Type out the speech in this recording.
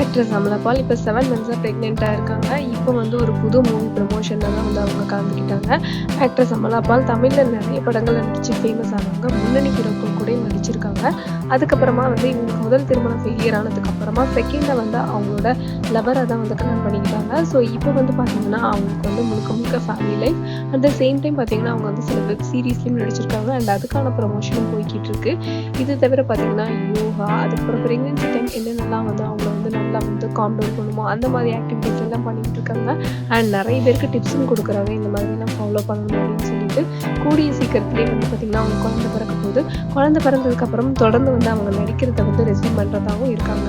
Actress Amala பால் இப்போ 7 மந்த்ஸாக ப்ரெக்னெண்ட்டாக இருக்காங்க. இப்போ வந்து ஒரு புது மூவி ப்ரமோஷனில் தான் வந்து அவங்க கலந்துக்கிட்டாங்க. ஆக்ட்ரஸ் அமலா பால் தமிழில் நிறைய படங்கள் நடிச்சு ஃபேமஸ் ஆனவங்க. முன்னணி ஹீரோக்கள் கூட நடிச்சிருக்காங்க. அதுக்கப்புறமா வந்து இவங்களுக்கு முதல் திருமணம் ஃபெயிலியர் ஆனதுக்கப்புறமா செகண்டாக வந்து அவங்களோட லவரை தான் வந்து கல்யாணம் பண்ணிக்கிட்டாங்க. ஸோ இப்போ வந்து பார்த்தீங்கன்னா அவங்களுக்கு வந்து முழுக்க முழுக்க family life. At the same time பார்த்தீங்கன்னா அவங்க வந்து சில வெப் சீரீஸ்லையும் நடிச்சிருக்காங்க. அண்ட் அதுக்கான ப்ரமோஷனும் போய்கிட்டு இருக்கு. இது தவிர பார்த்தீங்கன்னா யோகா, அதுக்கப்புறம் ப்ரெக்னென்சி டைம் என்னென்னலாம் வந்து அவங்கள வந்து நல்லா வந்து காம் டவுன் பண்ணுமோ அந்த மாதிரி ஆக்டிவிட்டிஸ் எல்லாம் பண்ணிட்டு இருக்காங்க. அண்ட் நிறைய பேருக்கு டிப்ஸும் கொடுக்குறாங்க, இந்த மாதிரிலாம் ஃபாலோ பண்ணணும் அப்படின்னு சொல்லிட்டு. கூடிய சீக்கிரத்துலேயே வந்து பார்த்திங்கன்னா அவங்க குழந்தை பிறக்க போகுது. குழந்தை பிறந்ததுக்கப்புறம் தொடர்ந்து வந்து அவங்க நடிக்கிறத வந்து ரெஸ்யூம் பண்ணுறதாகவும் இருக்காங்க.